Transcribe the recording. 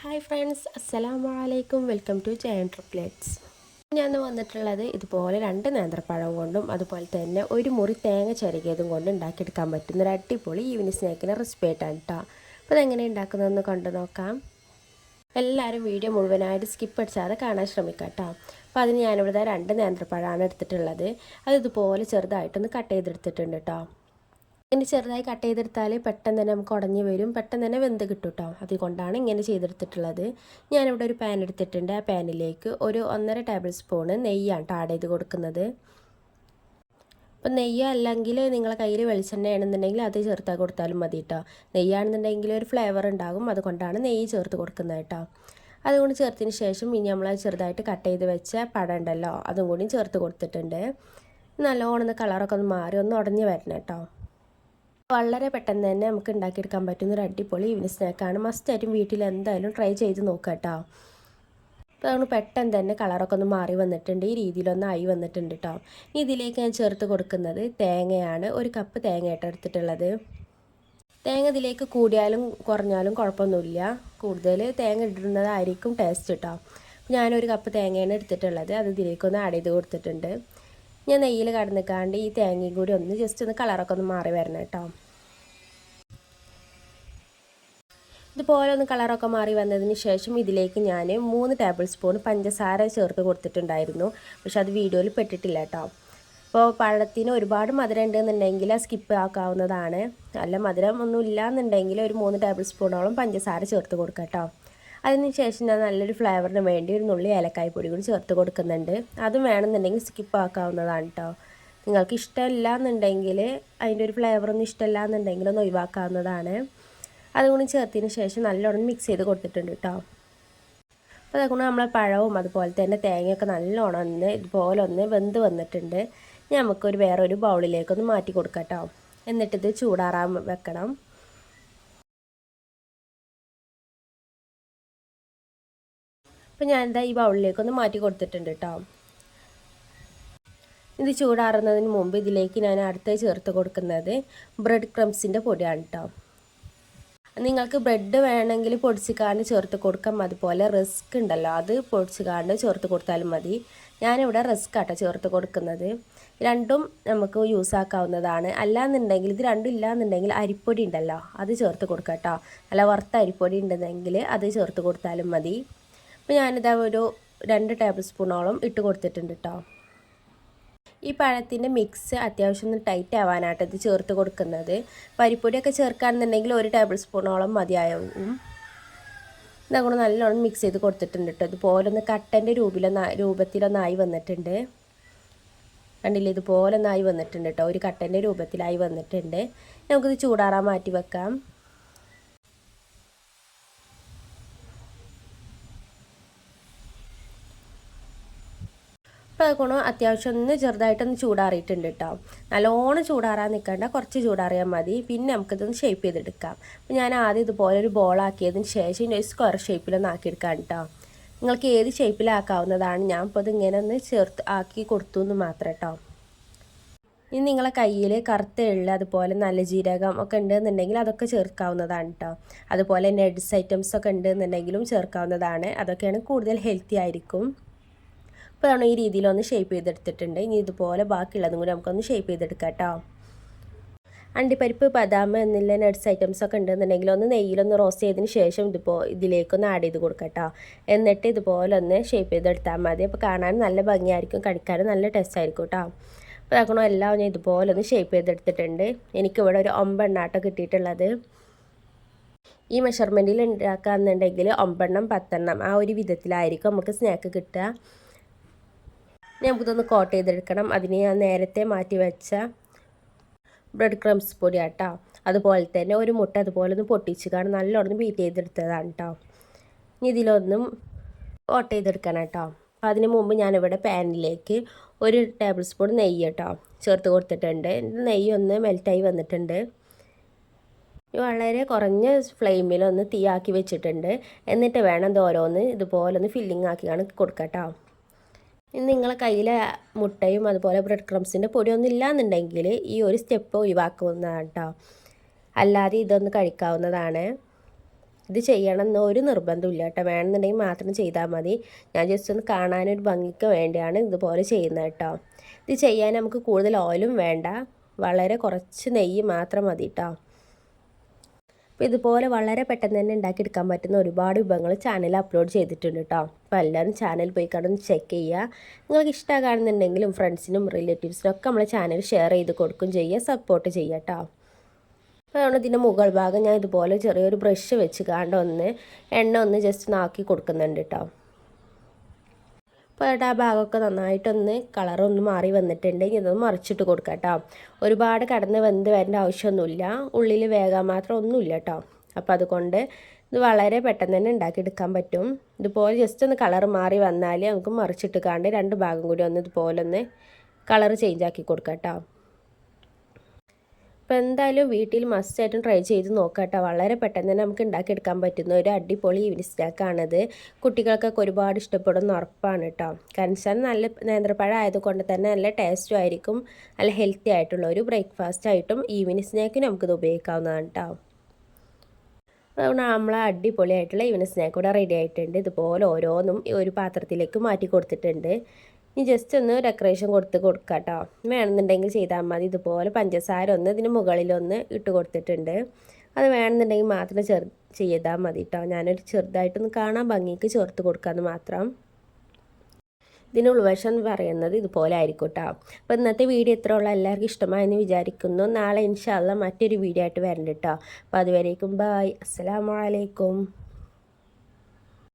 Hi friends, അസ്സലാമു അലൈക്കും. Welcome to Jayan triplets. ഞാൻ വന്നിട്ടുള്ളത് ഇതുപോലെ 2 നേന്ത്രപ്പഴം കൊണ്ടും അതുപോലെ തന്നെ ഒരു മുറി തേങ്ങ ചിരകിയതും കൊണ്ട് ഉണ്ടാക്കിയെടുക്കാൻ പറ്റുന്ന ഒരു അടിപൊളി ഈവനിങ് സ്നാക്കിന് റെസിപ്പി ആയിട്ടാണ് കേട്ടോ. അപ്പോൾ അതെങ്ങനെ ഉണ്ടാക്കുന്നതെന്ന് കണ്ടു നോക്കാം. എല്ലാവരും വീഡിയോ മുഴുവനായിട്ട് സ്കിപ്പ് അടിച്ചാതെ കാണാൻ ശ്രമിക്കാം കേട്ടോ. അപ്പോൾ അതിന് ഞാനിവിടെ 2 നേന്ത്രപ്പഴമാണ് എടുത്തിട്ടുള്ളത്. അത് ഇതുപോലെ ചെറുതായിട്ടൊന്ന് കട്ട് ചെയ്തെടുത്തിട്ടുണ്ട് കേട്ടോ. ഇങ്ങനെ ചെറുതായി കട്ട് ചെയ്തെടുത്താൽ പെട്ടെന്ന് തന്നെ നമുക്ക് ഉടഞ്ഞ് വരും, പെട്ടെന്ന് തന്നെ വെന്ത് കിട്ടും കേട്ടോ. അതുകൊണ്ടാണ് ഇങ്ങനെ ചെയ്തെടുത്തിട്ടുള്ളത്. ഞാനിവിടെ ഒരു പാൻ എടുത്തിട്ടുണ്ട്. ആ പാനിലേക്ക് ഒരു 1.5 ടേബിൾ സ്പൂണ് നെയ്യാണ് ആഡ് ചെയ്ത് കൊടുക്കുന്നത്. അപ്പം നെയ്യ് അല്ലെങ്കിൽ നിങ്ങളെ കയ്യിൽ വെളിച്ചെണ്ണ ആണെന്നുണ്ടെങ്കിൽ അത് ചേർത്താൽ കൊടുത്താലും മതി കേട്ടോ. നെയ്യാണെന്നുണ്ടെങ്കിൽ ഒരു ഫ്ലേവർ ഉണ്ടാകും, അതുകൊണ്ടാണ് നെയ്യ് ചേർത്ത് കൊടുക്കുന്നത് കേട്ടോ. അതുകൊണ്ട് ചേർത്തതിന് ശേഷം ഇനി നമ്മൾ ചെറുതായിട്ട് കട്ട് ചെയ്ത് വെച്ച പഴം ഉണ്ടല്ലോ, അതും കൂടി ചേർത്ത് കൊടുത്തിട്ടുണ്ട്. നല്ലോണം കളറൊക്കെ ഒന്ന് മാറി ഒന്ന് ഉടഞ്ഞ് വരണം കേട്ടോ. വളരെ പെട്ടെന്ന് തന്നെ നമുക്ക് ഉണ്ടാക്കിയെടുക്കാൻ പറ്റുന്ന ഒരു അടിപൊളി ഈവനിങ് സ്നാക്കാണ്. മസ്റ്റായിട്ടും വീട്ടിൽ എന്തായാലും ട്രൈ ചെയ്ത് നോക്കുക കേട്ടോ. അപ്പോൾ അതുകൊണ്ട് പെട്ടെന്ന് തന്നെ കളറൊക്കെ ഒന്ന് മാറി വന്നിട്ടുണ്ട്, ഈ രീതിയിലൊന്ന് ആയി വന്നിട്ടുണ്ട് കേട്ടോ. ഇതിലേക്ക് ഞാൻ ചേർത്ത് കൊടുക്കുന്നത് തേങ്ങയാണ്. 1 കപ്പ് തേങ്ങയായിട്ട് എടുത്തിട്ടുള്ളത്. തേങ്ങ ഇതിലേക്ക് കൂടിയാലും കുറഞ്ഞാലും കുഴപ്പമൊന്നുമില്ല, കൂടുതൽ തേങ്ങ ഇടുന്നതായിരിക്കും ടേസ്റ്റ് കേട്ടോ. ഞാനൊരു കപ്പ് തേങ്ങയാണ് എടുത്തിട്ടുള്ളത്. അത് ഇതിലേക്കൊന്ന് ആഡ് ചെയ്ത് കൊടുത്തിട്ടുണ്ട്. ഞാൻ നെയ്യിൽ കടന്നിക്കാണ്ട് ഈ തേങ്ങയും കൂടി ഒന്ന് ജസ്റ്റ് ഒന്ന് കളറൊക്കെ ഒന്ന് മാറി വരണം കേട്ടോ. ഇതുപോലെ ഒന്ന് കളറൊക്കെ മാറി വന്നതിന് ശേഷം ഇതിലേക്ക് ഞാൻ 3 ടേബിൾ സ്പൂൺ പഞ്ചസാര ചേർത്ത് കൊടുത്തിട്ടുണ്ടായിരുന്നു. പക്ഷെ അത് വീഡിയോയിൽ പെട്ടിട്ടില്ല കേട്ടോ. അപ്പോൾ പഴത്തിന് ഒരുപാട് മധുരം ഉണ്ടെന്നുണ്ടെങ്കിൽ സ്കിപ്പ് ആക്കാവുന്നതാണ്. നല്ല മധുരം ഒന്നും ഇല്ല എന്നുണ്ടെങ്കിൽ ഒരു 3 ടേബിൾ സ്പൂണോളം പഞ്ചസാര ചേർത്ത് കൊടുക്കാം കേട്ടോ. അതിന് ശേഷം ഞാൻ നല്ലൊരു ഫ്ലേവറിന് വേണ്ടി ഒരു നുള്ളി ഏലക്കായ പൊടി കൂടി ചേർത്ത് കൊടുക്കുന്നുണ്ട്. അതും വേണമെന്നുണ്ടെങ്കിൽ സ്കിപ്പ് ആക്കാവുന്നതാണ് കേട്ടോ. നിങ്ങൾക്ക് ഇഷ്ടമില്ല എന്നുണ്ടെങ്കിൽ, അതിൻ്റെ ഒരു ഫ്ലേവറൊന്നും ഇഷ്ടമില്ല എന്നുണ്ടെങ്കിൽ ഒന്ന് ഒഴിവാക്കാവുന്നതാണ്. അതുകൊണ്ട് ചേർത്തതിന് ശേഷം നല്ലോണം മിക്സ് ചെയ്ത് കൊടുത്തിട്ടുണ്ട് കേട്ടോ. അപ്പോൾ അതുകൊണ്ട് നമ്മളെ പഴവും അതുപോലെ തന്നെ തേങ്ങയൊക്കെ നല്ലോണം ഒന്ന് ഇതുപോലെ ഒന്ന് വെന്ത് വന്നിട്ടുണ്ട്. നമുക്കൊരു വേറൊരു ബൗളിലേക്കൊന്ന് മാറ്റി കൊടുക്കാം കേട്ടോ. എന്നിട്ടിത് ചൂടാറാൻ വെക്കണം. അപ്പോൾ ഞാനിതാ ഈ ബൗളിലേക്കൊന്ന് മാറ്റി കൊടുത്തിട്ടുണ്ട് കേട്ടോ. ഇത് ചൂടാറുന്നതിന് മുമ്പ് ഇതിലേക്ക് ഞാൻ അടുത്ത് ചേർത്ത് കൊടുക്കുന്നത് ബ്രെഡ് ക്രംസിൻ്റെ പൊടിയാണ് കേട്ടോ. നിങ്ങൾക്ക് ബ്രെഡ് വേണമെങ്കിൽ പൊടിച്ചിക്കാണ്ട് ചേർത്ത് കൊടുക്കാം, അതുപോലെ റിസ്ക് ഉണ്ടല്ലോ അത് പൊടിച്ചിക്കാണ്ട് ചേർത്ത് കൊടുത്താലും മതി. ഞാനിവിടെ റിസ്ക് ആട്ടോ ചേർത്ത് കൊടുക്കുന്നത്. രണ്ടും നമുക്ക് യൂസ് ആക്കാവുന്നതാണ്. അല്ലാന്നുണ്ടെങ്കിൽ ഇത് രണ്ടും ഇല്ലയെന്നുണ്ടെങ്കിൽ അരിപ്പൊടി ഉണ്ടല്ലോ അത് ചേർത്ത് കൊടുക്കാം കേട്ടോ. നല്ല വറുത്ത അരിപ്പൊടി ഉണ്ടെങ്കിൽ അത് ചേർത്ത് കൊടുത്താലും മതി. അപ്പോൾ ഞാനിതാ ഒരു 2 ടേബിൾ സ്പൂണോളം ഇട്ട് കൊടുത്തിട്ടുണ്ട് കേട്ടോ. ഈ പഴത്തിൻ്റെ മിക്സ് അത്യാവശ്യം ഒന്ന് ടൈറ്റ് ആവാനായിട്ട് ഇത് ചേർത്ത് കൊടുക്കുന്നത്. പരിപ്പൊടിയൊക്കെ ചേർക്കുകയാണെന്നുണ്ടെങ്കിൽ 1 ടേബിൾ സ്പൂണോളം മതിയാവും. ഇതങ്ങോട്ട് നല്ലോണം മിക്സ് ചെയ്ത് കൊടുത്തിട്ടുണ്ട് കേട്ടോ. ഇതുപോലെ ഒന്ന് കട്ടൻ്റെ രൂപത്തിലൊന്നായി വന്നിട്ടുണ്ട്. കണ്ടില്ലേ, ഇതുപോലെ ഒന്നായി വന്നിട്ടുണ്ട് കേട്ടോ. ഒരു കട്ടൻ്റെ രൂപത്തിലായി വന്നിട്ടുണ്ട്. നമുക്കിത് ചൂടാറാൻ മാറ്റി വെക്കാം. അപ്പോൾ അതുകൊണ്ട് അത്യാവശ്യം ഒന്ന് ചെറുതായിട്ടൊന്ന് ചൂടാറിയിട്ടുണ്ട് കേട്ടോ. നല്ലോണം ചൂടാറാൻ നിൽക്കേണ്ട, കുറച്ച് ചൂടാറിയാൽ മതി. പിന്നെ നമുക്കിതൊന്ന് ഷേപ്പ് ചെയ്തെടുക്കാം. അപ്പോൾ ഞാൻ ആദ്യം ഇതുപോലെ ഒരു ബോളാക്കിയതിന് ശേഷം ഒരു സ്ക്വയർ ഷേപ്പിലൊന്ന് ആക്കിയെടുക്കാം കേട്ടോ. നിങ്ങൾക്ക് ഏത് ഷേപ്പിലാക്കാവുന്നതാണ്. ഞാൻ ഇപ്പോൾ ഇതിങ്ങനെ ഒന്ന് ആക്കി കൊടുത്തു എന്ന് മാത്രം കേട്ടോ. ഇനി നിങ്ങളെ കയ്യിൽ കറുത്ത എള്ള് അതുപോലെ നല്ല ജീരകം ഒക്കെ ഉണ്ടെന്നുണ്ടെങ്കിൽ അതൊക്കെ ചേർക്കാവുന്നതാണ് കേട്ടോ. അതുപോലെ നട്ട്സ് ഐറ്റംസ് ഒക്കെ ഉണ്ടെന്നുണ്ടെങ്കിലും ചേർക്കാവുന്നതാണ്. അതൊക്കെയാണ് കൂടുതൽ ഹെൽത്തി ആയിരിക്കും. അപ്പോൾ നമ്മൾ ഈ രീതിയിലൊന്ന് ഷേപ്പ് ചെയ്തെടുത്തിട്ടുണ്ട്. ഇനി ഇതുപോലെ ബാക്കിയുള്ളതും കൂടി നമുക്കൊന്ന് ഷേപ്പ് ചെയ്തെടുക്കാം കേട്ടോ. അണ്ടിപ്പരിപ്പ്, ബദാം എന്നുള്ള നട്ട്സ് ഐറ്റംസൊക്കെ ഉണ്ടെന്നുണ്ടെങ്കിൽ ഒന്ന് നെയ്യിലൊന്ന് റോസ്റ്റ് ചെയ്തതിന് ശേഷം ഇതിലേക്കൊന്ന് ആഡ് ചെയ്ത് കൊടുക്കാം കേട്ടോ. എന്നിട്ട് ഇതുപോലെ ഒന്ന് ഷേപ്പ് ചെയ്തെടുത്താൽ മതി. അപ്പോൾ കാണാൻ നല്ല ഭംഗിയായിരിക്കും, കഴിക്കാനും നല്ല ടേസ്റ്റ് ആയിരിക്കും കേട്ടോ. അപ്പോൾ അതൊക്കെ എല്ലാം ഞാൻ ഇതുപോലെ ഒന്ന് ഷേപ്പ് ചെയ്തെടുത്തിട്ടുണ്ട്. എനിക്കിവിടെ ഒരു 9 എണ്ണാട്ടോ കിട്ടിയിട്ടുള്ളത്. ഈ മെഷർമെൻറ്റിൽ ഉണ്ടാക്കുകയെന്നുണ്ടെങ്കിൽ 9 എണ്ണം 10 എണ്ണം ആ ഒരു വിധത്തിലായിരിക്കും നമുക്ക് സ്നാക്ക് കിട്ടുക. നമുക്കിതൊന്ന് കോട്ട് ചെയ്തെടുക്കണം. അതിന് ഞാൻ നേരത്തെ മാറ്റി വെച്ച ബ്രെഡ് ക്രംസ് പൊടി കേട്ടോ. അതുപോലെ തന്നെ ഒരു മുട്ട അതുപോലെ ഒന്ന് പൊട്ടിച്ച് കാണാൻ നല്ലോണം ബീറ്റ് ചെയ്തെടുത്തതാണ് കേട്ടോ. ഇനി ഇതിലൊന്നും കോട്ട് ചെയ്തെടുക്കണം കേട്ടോ. അപ്പോൾ അതിന് മുമ്പ് ഞാനിവിടെ പാനിലേക്ക് 1 ടേബിൾ സ്പൂൺ നെയ്യ് കേട്ടോ ചേർത്ത് കൊടുത്തിട്ടുണ്ട്. നെയ്യ് ഒന്ന് മെൽറ്റായി വന്നിട്ടുണ്ട്. വളരെ കുറഞ്ഞ ഫ്ലെയിമിലൊന്ന് തീയാക്കി വെച്ചിട്ടുണ്ട്. എന്നിട്ട് വേണം ഇത് ഓരോന്ന് ഇതുപോലെ ഒന്ന് ഫില്ലിങ് ആക്കിയാണ് കൊടുക്കാം കേട്ടോ. ഇനി നിങ്ങളെ കയ്യിൽ മുട്ടയും അതുപോലെ ബ്രെഡ് ക്രംസിൻ്റെ പൊടിയൊന്നും ഇല്ലയെന്നുണ്ടെങ്കിൽ ഈ ഒരു സ്റ്റെപ്പ് ഒഴിവാക്കുന്നതാണ് കേട്ടോ. അല്ലാതെ ഇതൊന്ന് കഴിക്കാവുന്നതാണ്. ഇത് ചെയ്യണമെന്ന് ഒരു നിർബന്ധമില്ല കേട്ടോ, വേണമെന്നുണ്ടെങ്കിൽ മാത്രം ചെയ്താൽ മതി. ഞാൻ ജസ്റ്റ് ഒന്ന് കാണാനൊരു ഭംഗിക്ക് വേണ്ടിയാണ് ഇതുപോലെ ചെയ്യുന്നത് കേട്ടോ. ഇത് ചെയ്യാൻ നമുക്ക് കൂടുതൽ ഓയിലും വേണ്ട, വളരെ കുറച്ച് നെയ്യ് മാത്രം മതി കേട്ടോ. അപ്പോൾ ഇതുപോലെ വളരെ പെട്ടെന്ന് തന്നെ ഉണ്ടാക്കിയെടുക്കാൻ പറ്റുന്ന ഒരുപാട് വിഭവങ്ങൾ ചാനലിൽ അപ്ലോഡ് ചെയ്തിട്ടുണ്ട് കേട്ടോ. അപ്പോൾ എല്ലാവരും ചാനൽ പോയി കണ്ടൊന്ന് ചെക്ക് ചെയ്യുക. നിങ്ങൾക്ക് ഇഷ്ടമാകുന്നുണ്ടെങ്കിലും ഫ്രണ്ട്സിനും റിലേറ്റീവ്സിനും ഒക്കെ നമ്മൾ ചാനൽ ഷെയർ ചെയ്ത് കൊടുക്കും ചെയ്യുക, സപ്പോർട്ട് ചെയ്യുക കേട്ടോ. അപ്പോൾ അതുകൊണ്ട് ഇതിൻ്റെ മുകൾ ഭാഗം ഞാൻ ഇതുപോലെ ചെറിയൊരു ബ്രഷ് വെച്ച് കാണ്ട് എണ്ണ ജസ്റ്റ് നാക്കി കൊടുക്കുന്നുണ്ട് കേട്ടോ. അപ്പോൾ ആ ഭാഗമൊക്കെ നന്നായിട്ടൊന്ന് കളറൊന്ന് മാറി വന്നിട്ടുണ്ടെങ്കിൽ ഇതൊന്ന് മറിച്ചിട്ട് കൊടുക്കാം കേട്ടോ. ഒരുപാട് കടന്ന് വെന്ത് വരേണ്ട ആവശ്യമൊന്നുമില്ല, ഉള്ളിൽ വേഗം മാത്രം ഒന്നുമില്ല കേട്ടോ. അപ്പോൾ അതുകൊണ്ട് ഇത് വളരെ പെട്ടെന്ന് തന്നെ ഉണ്ടാക്കിയെടുക്കാൻ പറ്റും. ഇതുപോലെ ജസ്റ്റ് ഒന്ന് കളർ മാറി വന്നാൽ നമുക്ക് മറിച്ചിട്ട് കാണ്ട് രണ്ട് ഭാഗം കൂടി ഇതുപോലെ ഒന്ന് കളർ ചേഞ്ച് ആക്കി കൊടുക്കാം കേട്ടോ. അപ്പോൾ എന്തായാലും വീട്ടിൽ മസ്റ്റായിട്ടും ട്രൈ ചെയ്ത് നോക്കാം കേട്ടോ. വളരെ പെട്ടെന്ന് തന്നെ നമുക്ക് ഉണ്ടാക്കിയെടുക്കാൻ പറ്റുന്ന ഒരു അടിപൊളി ഈവനിങ് സ്നാക്കാണിത്. കുട്ടികൾക്കൊക്കെ ഒരുപാട് ഇഷ്ടപ്പെടുന്ന ഉറപ്പാണ് കേട്ടോ. കാരണം നല്ല നേന്ത്രപ്പഴം ആയതുകൊണ്ട് തന്നെ നല്ല ടേസ്റ്റും ആയിരിക്കും, നല്ല ഹെൽത്തി ആയിട്ടുള്ള ഒരു ബ്രേക്ക്ഫാസ്റ്റ് ആയിട്ടും ഈവനിങ് സ്നാക്കിന് നമുക്കിത് ഉപയോഗിക്കാവുന്നതാണ് കേട്ടോ. അതുകൊണ്ട് നമ്മൾ അടിപൊളിയായിട്ടുള്ള ഈവനിങ് സ്നാക്ക് ഇവിടെ റെഡി ആയിട്ടുണ്ട്. ഇതുപോലെ ഓരോന്നും ഒരു പാത്രത്തിലേക്ക് മാറ്റി കൊടുത്തിട്ടുണ്ട്. ഇനി ജസ്റ്റ് ഒന്ന് ഡെക്കറേഷൻ കൊടുക്കാം കേട്ടോ. വേണമെന്നുണ്ടെങ്കിൽ ചെയ്താൽ മതി. ഇതുപോലെ പഞ്ചസാര ഇതിന് മുകളിലൊന്ന് ഇട്ട് കൊടുത്തിട്ടുണ്ട്. അത് വേണമെന്നുണ്ടെങ്കിൽ മാത്രം ചെയ്താൽ മതി കേട്ടോ. ഞാനൊരു ചെറുതായിട്ടൊന്ന് കാണാൻ ഭംഗിക്ക് ചേർത്ത് കൊടുക്കാമെന്ന് മാത്രം. ഇതിന് ഉൾവശം എന്ന് പറയുന്നത് ഇതുപോലെ ആയിരിക്കും കേട്ടോ. അപ്പോൾ ഇന്നത്തെ വീഡിയോ ഇത്ര ഉള്ള എല്ലാവർക്കും ഇഷ്ടമായെന്ന് വിചാരിക്കുന്നു. നാളെ ഇൻഷാ അല്ലാഹ് മറ്റൊരു വീഡിയോ ആയിട്ട് വരണ്ട കേട്ടോ. അപ്പോൾ അതുവരേക്കും ബായ്, അസ്സലാമു അലൈക്കും.